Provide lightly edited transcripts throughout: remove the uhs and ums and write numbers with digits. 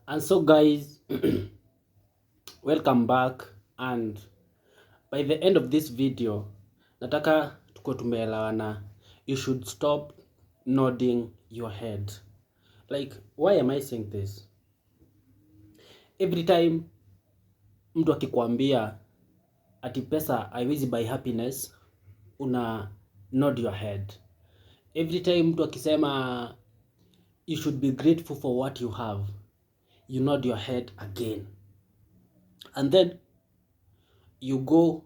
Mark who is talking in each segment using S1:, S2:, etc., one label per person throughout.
S1: And so guys, welcome back, and by the end of this video nataka tuko tumeelewana. You should stop nodding your head. Like, why am I saying this? Every time mtu akikwambia ati pesa haiwezi buy happiness, una nod your head. Every time mtu akisema you should be grateful for what you have, you nod your head again. And then you go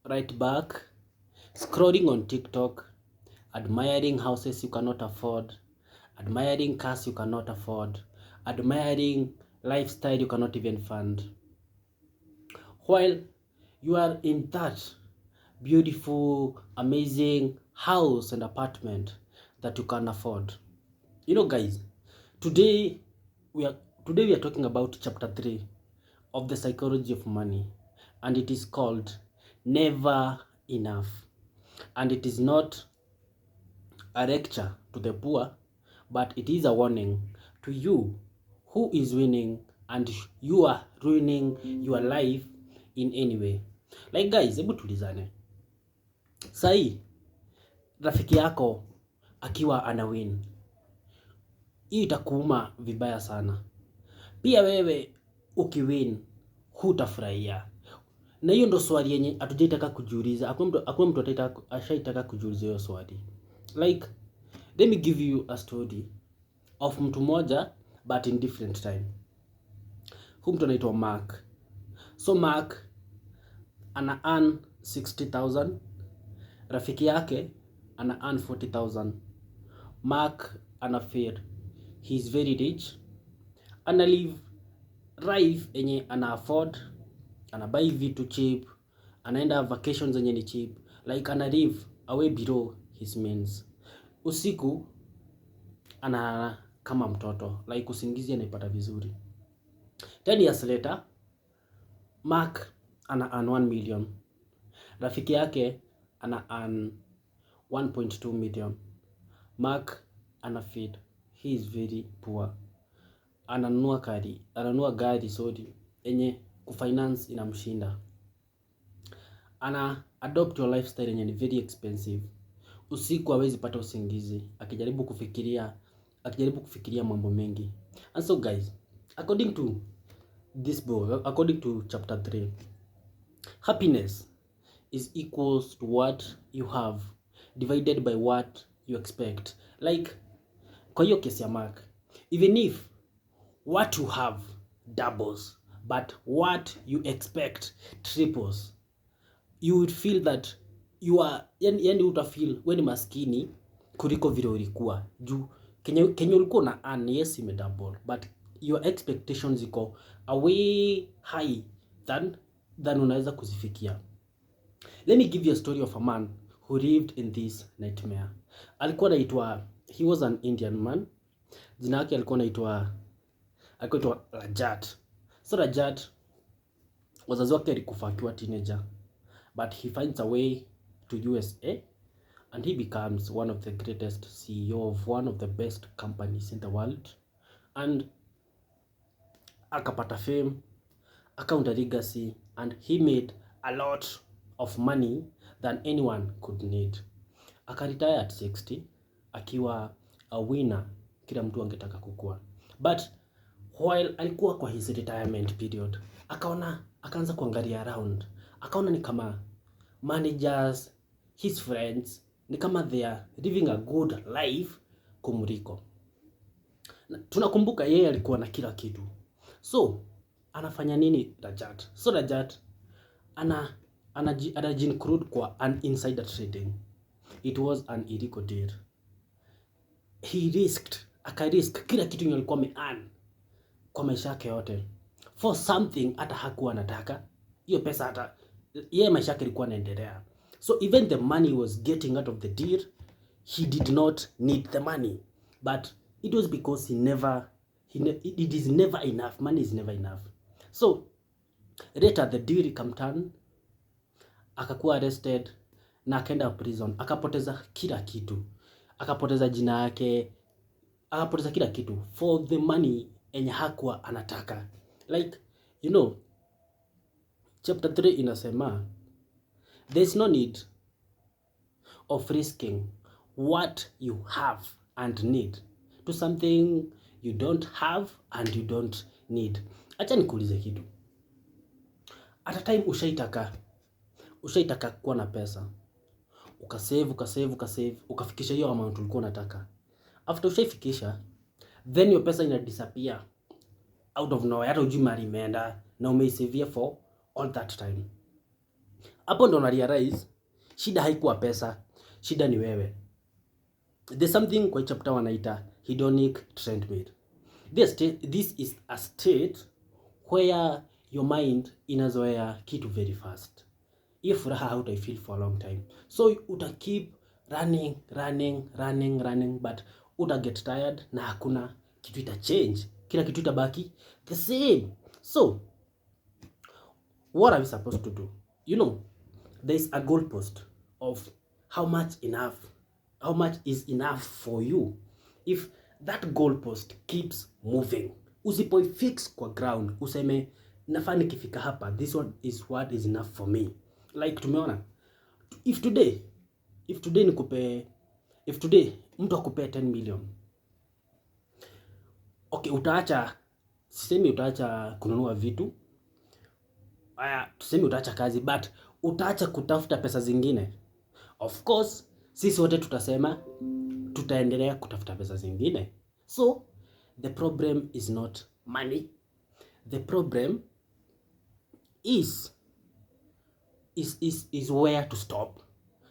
S1: right back, scrolling on TikTok, admiring houses you cannot afford, admiring cars you cannot afford, admiring lifestyle you cannot even fund. While you are in that beautiful, amazing house and apartment that you can afford. You know, guys, today we are talking about chapter 3 of the psychology of money, and it is called Never Enough. And it is not a lecture to the poor, but it is a warning to you who is winning and you are ruining your life in any way. Like guys, hebu tulizane. Sai rafiki yako akiwa ana win, hii itakuuma vibaya sana. Pia wewe ukiwin hutafurahia. Na hiyo ndo swali yenye hatujaitaka kujiuliza. Hakuna mtu ashaitaka kujiuliza hiyo swali. Like, let me give you a story of mtu moja but in different time. Huyu mtu anaitwa Mark. So Mark ana earn 60,000, rafiki yake ana earn 40,000. Mark ana feel he is very rich, ana live life enye ana afford, ana buy vitu cheap, anaenda vacations enye ni cheap, like ana live away below his means. Usiku ana kama mtoto, like usingizi anaipata vizuri. 10 years later, Mark ana earn 1 million. Rafiki yake ana earn 1.2 million. Mark ana feed, he is very poor. Ananunua gari sorry, enye kufinance inamshinda. Ana adopt your lifestyle enye ni very expensive. Usiku hawezi pata usingizi akijaribu kufikiria mambo mengi. And so guys, according to this book, according to chapter 3, happiness is equals to what you have divided by what you expect. Like, kwa hiyo kesi ya Mark, even if what you have doubles but what you expect triples, you would feel that you are yani utafeel wewe ni maskini kuliko vile ulikuwa juu kenye ulikuwa na earn, yes ime double but your expectations ziko away high than unaweza kuzifikia. Let me give you a story of a man who lived in this nightmare. Alikuwa anaitwa, he was an Indian man. Jina yake alikuwa anaitwa Rajat. So Rajat, wazazi wake alikufa akiwa teenager, but he finds a way to USA and he becomes one of the greatest CEO of one of the best companies in the world, and akapata fame, akaunda legacy, and he made a lot of money than anyone could need. Akaretire at 60 akiwa a winner kila mtu angetaka kukua. But while alikuwa kwa his retirement period, akaanza kuangalia around, akaona ni kama managers, his friends, ni kama they are living a good life kumriko. Tunakumbuka yeye alikuwa na kila kitu. So anafanya nini Rajat? So Rajat anajinclude kwa an insider trading. It was an illegal deal. He akarisk kila kitu yenye alikuwa ame-earn kwa maisha yake yote for something hata hakuwa anataka. Hiyo pesa hata yeye maisha yake ilikuwa inaendelea. So even the money he was getting out of the deal, he did not need the money, but it was because it is never enough. Money is never enough. So later the deal turn, akakuwa arrested na akaenda prison, akapoteza kila kitu, akapoteza jina yake, akapoteza kila kitu for the money enye hakuwa anataka. Like, you know, chapter 3 inasema there's no need of risking what you have and need to something you don't have and you don't need. Acha nikuulize kitu. At a time ushaitaka kuwa na pesa, ukasave ukafikisha hiyo amount ulikuwa unataka. After ushaifikisha, then your pesa ina disappear out of nowhere, hata hujui mahali imeenda na umeisavia for all that time. Hapo ndo na realize shida haikuwa pesa, shida ni wewe. There's something kwa chapter wanaita hedonic treadmill. This is a state where your mind inazoea kitu very fast. Hiyo furaha hautaifeel for a long time. So uta keep running but uta get tired na hakuna kitu ita change. Kila kitu itabaki the same. So what are we supposed to do? You know, there is a goalpost of how much is enough for you. If that goalpost keeps moving, usipoifix kwa ground, useme nafaa nikifika hapa, this one is what is enough for me. Like tumeona, if today mtu akupe 10 million, okay, sisemi utaacha kununua vitu, tusemi utaacha kazi, but utaacha kutafuta pesa zingine. Of course, sisi wote tutasema tutaendelea kutafuta pesa zingine. So the problem is not money. The problem is where to stop.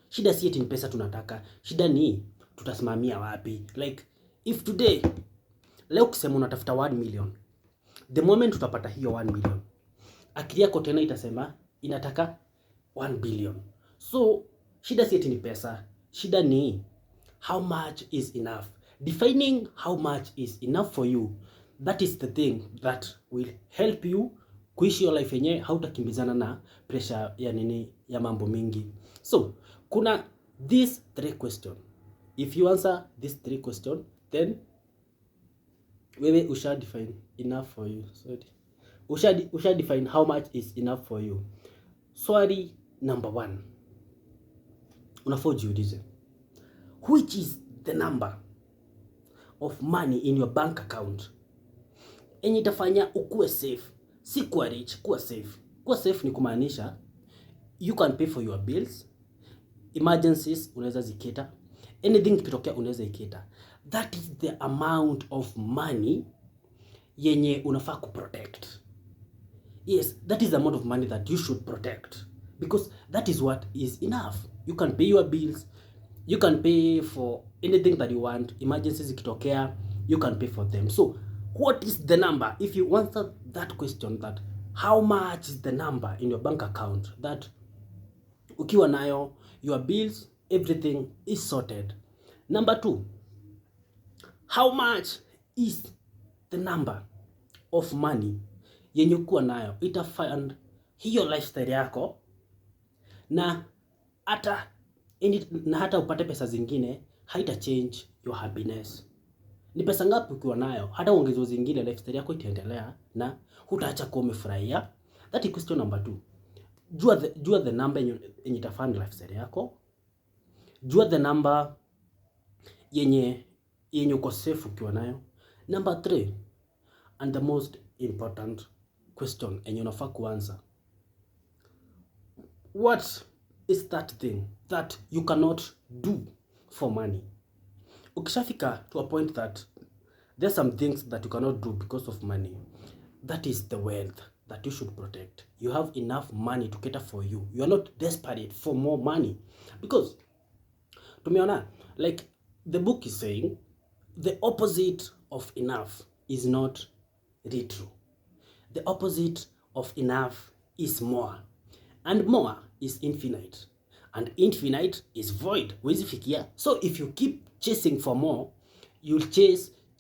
S1: Shida si eti ni pesa tunataka. Shida ni tutasimamia wapi. Like, if today, leo kusema unatafuta 1 million, the moment utapata hiyo 1 million, akili yako tena itasema inataka 1 billion. So shida si eti ni pesa. Shida ni how much is enough. Defining how much is enough for you, that is the thing that will help you kuishi your life yenyewe, hautakimbizana na pressure ya mambo mingi. So kuna these 3 questions. If you answer these 3 questions, then wewe usha define enough for you. Usha define how much is enough for you. Swali number 1, unafaa ujiulize, which is the number of money in your bank account enye itafanya ukue safe. Si kuwa rich, kuwa safe. Kuwa safe ni kumaanisha you can pay for your bills, emergencies unaweza zikita, anything kitokea unaweza ikita. That is the amount of money yenye unafaa kuprotect. Yes, that is the amount of money that you should protect, because that is what is enough. You can pay your bills, you can pay for anything that you want, emergencies zikitokea, you can pay for them. So what is the number? If you answer that question, that how much is the number in your bank account, that ukiwa nayo, your bills, everything is sorted. Number 2, how much is the number of money yenye kuwa nayo itafund hiyo lifestyle yako, na hata upate pesa zingine haita change your happiness. Ni pesa ngapi ukiwa nayo, hata uongezo zingine lifestyle yako itaendelea na hutaacha kuwa umefurahia. That is question number 2. Jua the number yenye itafund lifestyle yako. Jua the number yenye uko safe ukiwa nayo. Number 3, and the most important question yenye unafaa kuanza, what is that thing that you cannot do for money? Ukishafika to a point that there's some things that you cannot do because of money, that is the wealth that you should protect. You have enough money to cater for you. You are not desperate for more money, because tumeona, like the book is saying, the opposite of enough is not true. The opposite of enough is more, and more is infinite, and infinite is void. Huwezi fikia. So if you keep chasing for more, you'll chase